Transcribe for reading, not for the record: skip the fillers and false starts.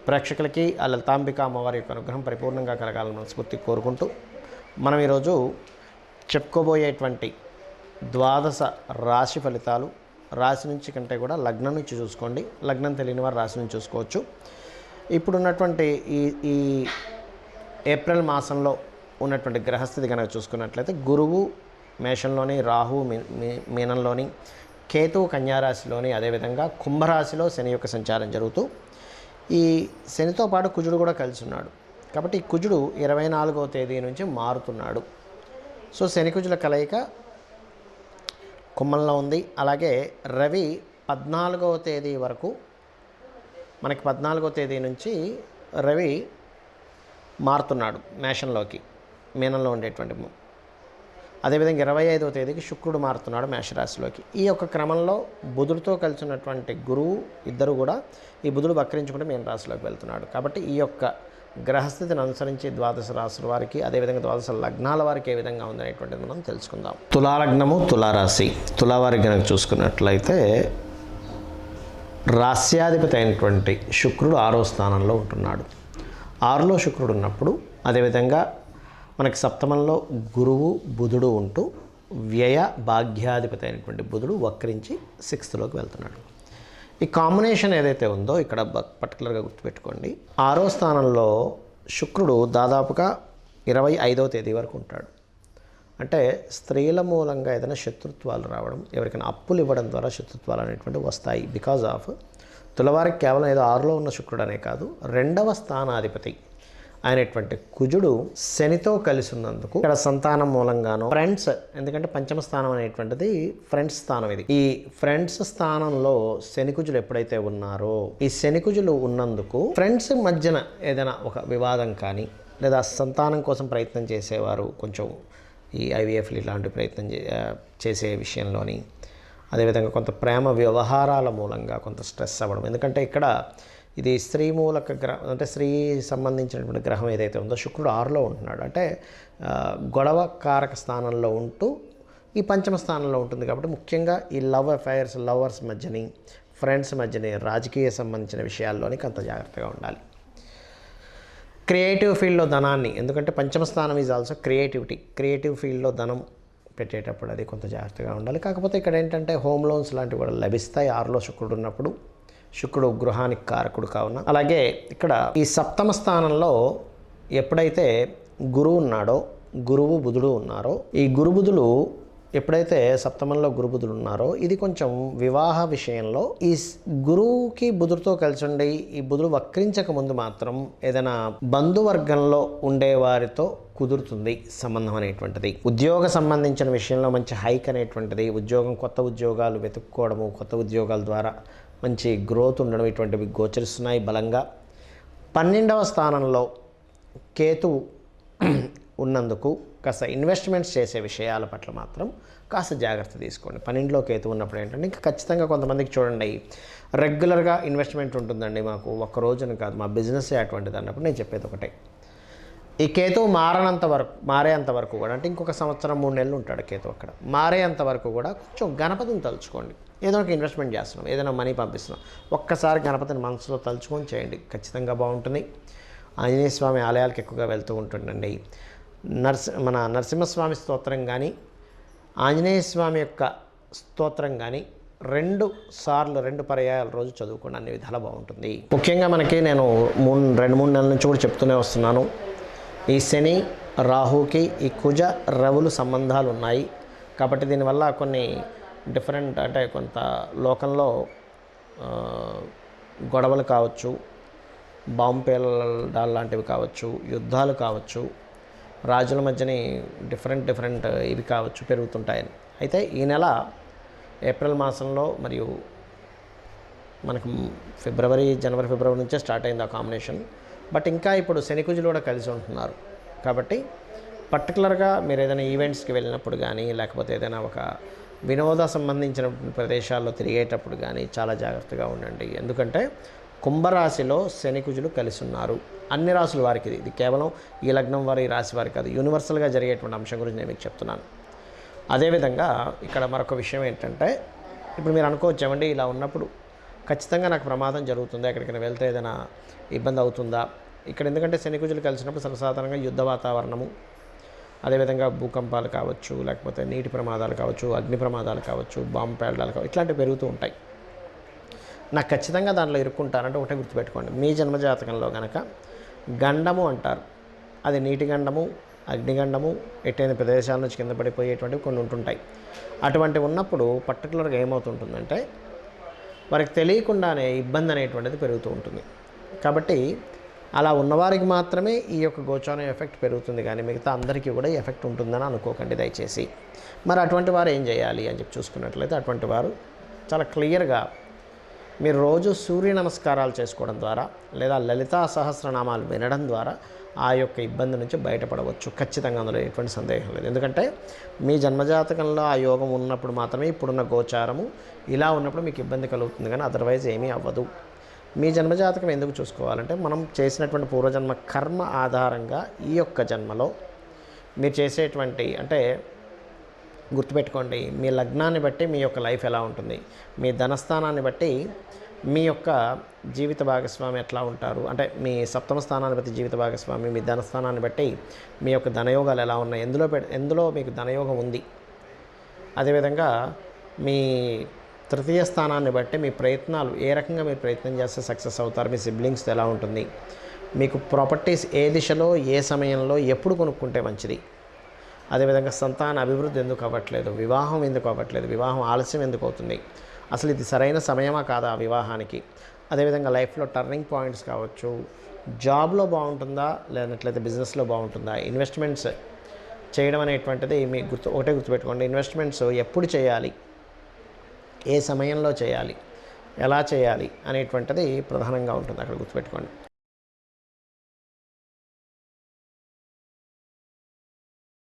ప్రేక్షకులకి ఆ లలితాంబిక అమ్మవారి యొక్క అనుగ్రహం పరిపూర్ణంగా కలగాలని మనస్ఫూర్తి కోరుకుంటూ మనం ఈరోజు చెప్పుకోబోయేటువంటి ద్వాదశ రాశి ఫలితాలు రాశి నుంచి కంటే కూడా లగ్నం నుంచి చూసుకోండి. లగ్నం తెలియని వారు రాశి నుంచి చూసుకోవచ్చు. ఇప్పుడున్నటువంటి ఈ ఏప్రిల్ మాసంలో ఉన్నటువంటి గ్రహస్థితి కనుక చూసుకున్నట్లయితే గురువు మేషంలోని, రాహు మీనంలోని, కేతువు కన్యారాశిలోని, అదేవిధంగా కుంభరాశిలో శని యొక్క సంచారం జరుగుతూ ఈ శనితో పాటు కుజుడు కూడా కలిసి ఉన్నాడు. కాబట్టి ఈ కుజుడు 24వ తేదీ నుంచి మారుతున్నాడు. సో శని కుజుల కలయిక కుంభంలో ఉంది. అలాగే రవి 14వ తేదీ వరకు, మనకి 14వ తేదీ నుంచి రవి మారుతున్నాడు మేషంలోకి, మీనంలో ఉండేటువంటి. అదేవిధంగా 25వ తేదీకి శుక్రుడు మారుతున్నాడు మేషరాశిలోకి. ఈ యొక్క క్రమంలో బుధుడితో కలిసి ఉన్నటువంటి గురువు ఇద్దరు కూడా, ఈ బుధుడు వక్రించుకుంటే మీన రాశిలోకి వెళ్తున్నాడు. కాబట్టి ఈ యొక్క గ్రహస్థితిని అనుసరించి ద్వాదశ రాశుల వారికి, అదేవిధంగా ద్వాదశ లగ్నాల వారికి ఏ విధంగా ఉందనేటువంటిది మనం తెలుసుకుందాం. తులాలగ్నము, తులారాశి. తులావారికి కనుక చూసుకున్నట్లయితే రాస్యాధిపతి అయినటువంటి శుక్రుడు 6వ స్థానంలో ఉంటున్నాడు. 6లో శుక్రుడు ఉన్నప్పుడు, అదేవిధంగా మనకి సప్తమంలో గురువు బుధుడు ఉంటూ వ్యయ భాగ్యాధిపతి అయినటువంటి బుధుడు వక్రించి 6థ్లోకి వెళ్తున్నాడు. ఈ కాంబినేషన్ ఏదైతే ఉందో ఇక్కడ పర్టికులర్గా గుర్తుపెట్టుకోండి. 6వ స్థానంలో శుక్రుడు దాదాపుగా 25వ తేదీ వరకు ఉంటాడు. అంటే స్త్రీల మూలంగా ఏదైనా శత్రుత్వాలు రావడం, ఎవరికైనా అప్పులు ఇవ్వడం ద్వారా శత్రుత్వాలు అనేటువంటివి వస్తాయి. బికాజ్ ఆఫ్ తులవారికి కేవలం ఏదో 6లో ఉన్న శుక్రుడు అనే కాదు, 2వ స్థానాధిపతి అయినటువంటి కుజుడు శనితో కలిసి ఉన్నందుకు ఇక్కడ సంతానం మూలంగానో, ఫ్రెండ్స్, ఎందుకంటే పంచమ స్థానం అనేటువంటిది ఫ్రెండ్స్ స్థానం. ఇది ఈ ఫ్రెండ్స్ స్థానంలో శని కుజులు ఎప్పుడైతే ఉన్నారో, ఈ శని కుజులు ఉన్నందుకు ఫ్రెండ్స్ మధ్యన ఏదైనా ఒక వివాదం కానీ, లేదా సంతానం కోసం ప్రయత్నం చేసేవారు కొంచెం ఈ ఐవీఎఫ్లు ఇలాంటి ప్రయత్నం చేసే విషయంలోని, అదేవిధంగా కొంత ప్రేమ వ్యవహారాల మూలంగా కొంత స్ట్రెస్ అవ్వడం. ఎందుకంటే ఇక్కడ ఇది స్త్రీ మూలక గ్రహం, అంటే స్త్రీ సంబంధించినటువంటి గ్రహం ఏదైతే ఉందో శుక్రుడు 6లో ఉంటున్నాడు. అంటే గొడవ కారక స్థానంలో ఉంటూ ఈ పంచమ స్థానంలో ఉంటుంది. కాబట్టి ముఖ్యంగా ఈ లవ్ అఫైర్స్, లవర్స్ మధ్యని, ఫ్రెండ్స్ మధ్యని, రాజకీయ సంబంధించిన విషయాల్లోని కొంత జాగ్రత్తగా ఉండాలి. క్రియేటివ్ ఫీల్డ్లో ధనాన్ని, ఎందుకంటే పంచమ స్థానం ఈజ్ ఆల్సో క్రియేటివిటీ, క్రియేటివ్ ఫీల్డ్లో ధనం పెట్టేటప్పుడు అది కొంత జాగ్రత్తగా ఉండాలి. కాకపోతే ఇక్కడ ఏంటంటే హోమ్ లోన్స్ లాంటివి కూడా లభిస్తాయి 6లో శుక్రుడు ఉన్నప్పుడు. శుక్రుడు గృహానికి కారకుడు కావున. అలాగే ఇక్కడ ఈ సప్తమ స్థానంలో ఎప్పుడైతే గురువు ఉన్నాడో, గురువు బుధుడు ఉన్నారో, ఈ గురుబుధులు ఎప్పుడైతే సప్తమంలో గురుబుధులు ఉన్నారో, ఇది కొంచెం వివాహ విషయంలో ఈ గురువుకి బుధుడితో కలిసి ఉండి ఈ బుధుడు వక్రించక ముందు మాత్రం ఏదైనా బంధువర్గంలో ఉండేవారితో కుదురుతుంది సంబంధం అనేటువంటిది. ఉద్యోగ సంబంధించిన విషయంలో మంచి హైక్ అనేటువంటిది, ఉద్యోగం, కొత్త ఉద్యోగాలు వెతుక్కోవడము, కొత్త ఉద్యోగాల ద్వారా మంచి గ్రోత్ ఉండడం, ఇటువంటివి గోచరిస్తున్నాయి బలంగా. 12వ స్థానంలో కేతువు ఉన్నందుకు కాస్త ఇన్వెస్ట్మెంట్స్ చేసే విషయాల పట్ల మాత్రం కాస్త జాగ్రత్త తీసుకోండి. 12లో కేతు ఉన్నప్పుడు ఏంటంటే ఇంకా ఖచ్చితంగా కొంతమందికి చూడండి, రెగ్యులర్గా ఇన్వెస్ట్మెంట్ ఉంటుందండి మాకు, ఒక్క రోజున కాదు, మా బిజినెస్సే అటువంటిది అన్నప్పుడు నేను చెప్పేది ఒకటే, ఈ కేతువు మారేంత వరకు కూడా, అంటే ఇంకొక సంవత్సరం 3 నెలలు ఉంటాడు కేతు అక్కడ, మారేంత వరకు కూడా కొంచెం గణపతిని తలుచుకోండి. ఏదో ఒక ఇన్వెస్ట్మెంట్ చేస్తున్నాం, ఏదైనా మనీ పంపిస్తున్నాం, ఒక్కసారి గణపతిని మనసులో తలుచుకొని చేయండి, ఖచ్చితంగా బాగుంటుంది. ఆంజనేయ స్వామి ఆలయాలకు ఎక్కువగా వెళ్తూ ఉంటుండండి. మన నరసింహస్వామి స్తోత్రం కానీ, ఆంజనేయ స్వామి యొక్క స్తోత్రం కానీ 2 పర్యాయాల రోజు చదువుకోండి, అన్ని విధాలా బాగుంటుంది. ముఖ్యంగా మనకి నేను 2-3 నెలల నుంచి కూడా చెప్తూనే వస్తున్నాను, ఈ శని రాహుకి ఈ కుజ రవులు సంబంధాలు ఉన్నాయి. కాబట్టి దీనివల్ల కొన్ని డిఫరెంట్, అంటే కొంత లోకంలో గొడవలు కావచ్చు, బాంబు పేలడాలు లాంటివి కావచ్చు, యుద్ధాలు కావచ్చు, రాజుల మధ్యని డిఫరెంట్ ఇవి కావచ్చు పెరుగుతుంటాయని. అయితే ఈ నెల ఏప్రిల్ మాసంలో మరియు మనకు జనవరి ఫిబ్రవరి నుంచే స్టార్ట్ అయింది ఆ కాంబినేషన్. బట్ ఇంకా ఇప్పుడు శని కుజులు కూడా కలిసి ఉంటున్నారు. కాబట్టి పర్టికులర్గా మీరు ఏదైనా ఈవెంట్స్కి వెళ్ళినప్పుడు కానీ, లేకపోతే ఏదైనా ఒక వినోద సంబంధించిన ప్రదేశాల్లో తిరిగేటప్పుడు కానీ చాలా జాగ్రత్తగా ఉండండి. ఎందుకంటే కుంభరాశిలో శని కుజులు కలిసి ఉన్నారు. అన్ని రాశుల వారికి ఇది కేవలం ఈ లగ్నం వారి, ఈ రాశి వారి కాదు, యూనివర్సల్గా జరిగేటువంటి అంశం గురించి నేను మీకు చెప్తున్నాను. అదేవిధంగా ఇక్కడ మరొక విషయం ఏంటంటే, ఇప్పుడు మీరు అనుకోవచ్చు ఏమండి ఇలా ఉన్నప్పుడు ఖచ్చితంగా నాకు ప్రమాదం జరుగుతుందా, ఎక్కడికైనా వెళ్తే ఏదైనా ఇబ్బంది అవుతుందా. ఇక్కడ ఎందుకంటే శని కుజులు కలిసినప్పుడు సర్వసాధారణంగా యుద్ధ వాతావరణము, అదేవిధంగా భూకంపాలు కావచ్చు, లేకపోతే నీటి ప్రమాదాలు కావచ్చు, అగ్ని ప్రమాదాలు కావచ్చు, బాంబు పేలడాలు కావచ్చు, ఇట్లాంటివి పెరుగుతూ ఉంటాయి. నాకు ఖచ్చితంగా దాంట్లో ఇరుక్కుంటానంటే ఒకటే గుర్తుపెట్టుకోండి, మీ జన్మజాతకంలో కనుక గండము అంటారు, అది నీటి గండము, అగ్నిగండము, ఎట్టైన ప్రదేశాల నుంచి కింద పడిపోయేటువంటివి కొన్ని ఉంటుంటాయి. అటువంటి ఉన్నప్పుడు పర్టికులర్గా ఏమవుతుంటుందంటే వారికి తెలియకుండానే ఇబ్బంది అనేటువంటిది పెరుగుతూ ఉంటుంది. కాబట్టి అలా ఉన్నవారికి మాత్రమే ఈ యొక్క గోచారం ఎఫెక్ట్ పెరుగుతుంది, కానీ మిగతా అందరికీ కూడా ఈ ఎఫెక్ట్ ఉంటుందని అనుకోకండి దయచేసి. మరి అటువంటి వారు ఏం చేయాలి అని చెప్పి చూసుకున్నట్లయితే, అటువంటి వారు చాలా క్లియర్గా మీరు రోజు సూర్య నమస్కారాలు చేసుకోవడం ద్వారా లేదా లలితా సహస్రనామాలు వినడం ద్వారా ఆ యొక్క ఇబ్బంది నుంచి బయటపడవచ్చు. ఖచ్చితంగా అందులో ఎటువంటి సందేహం లేదు. ఎందుకంటే మీ జన్మజాతకంలో ఆ యోగం ఉన్నప్పుడు మాత్రమే ఇప్పుడున్న గోచారము ఇలా ఉన్నప్పుడు మీకు ఇబ్బంది కలుగుతుంది, కానీ అదర్వైజ్ ఏమీ అవ్వదు. మీ జన్మజాతకం ఎందుకు చూసుకోవాలంటే, మనం చేసినటువంటి పూర్వజన్మ కర్మ ఆధారంగా ఈ యొక్క జన్మలో మీరు చేసేటువంటి, అంటే గుర్తుపెట్టుకోండి, మీ లగ్నాన్ని బట్టి మీ యొక్క లైఫ్ ఎలా ఉంటుంది, మీ ధనస్థానాన్ని బట్టి మీ యొక్క జీవిత భాగస్వామి ఎట్లా ఉంటారు, అంటే మీ సప్తమ స్థానాన్ని బట్టి జీవిత భాగస్వామి, మీ ధనస్థానాన్ని బట్టి మీ యొక్క ధనయోగాలు ఎలా ఉన్నాయి, ఎందులో మీకు ధనయోగం ఉంది. అదేవిధంగా మీ తృతీయ స్థానాన్ని బట్టి మీ ప్రయత్నాలు ఏ రకంగా మీరు ప్రయత్నం చేస్తే సక్సెస్ అవుతారు, మీ సిబ్లింగ్స్తో ఎలా ఉంటుంది, మీకు ప్రాపర్టీస్ ఏ దిశలో ఏ సమయంలో ఎప్పుడు కొనుక్కుంటే మంచిది, అదేవిధంగా సంతాన అభివృద్ధి ఎందుకు అవ్వట్లేదు, వివాహం ఎందుకు అవ్వట్లేదు, వివాహం ఆలస్యం ఎందుకు అవుతుంది, అసలు ఇది సరైన సమయమా కాదా వివాహానికి, అదేవిధంగా లైఫ్లో టర్నింగ్ పాయింట్స్ కావచ్చు, జాబ్లో బాగుంటుందా లేనట్లయితే బిజినెస్లో బాగుంటుందా, ఇన్వెస్ట్మెంట్స్ చేయడం అనేటువంటిది మీ ఒకటే గుర్తుపెట్టుకోండి, ఇన్వెస్ట్మెంట్స్ ఎప్పుడు చేయాలి, ఏ సమయంలో చేయాలి, ఎలా చేయాలి అనేటువంటిది ప్రధానంగా ఉంటుంది, అక్కడ గుర్తుపెట్టుకోండి.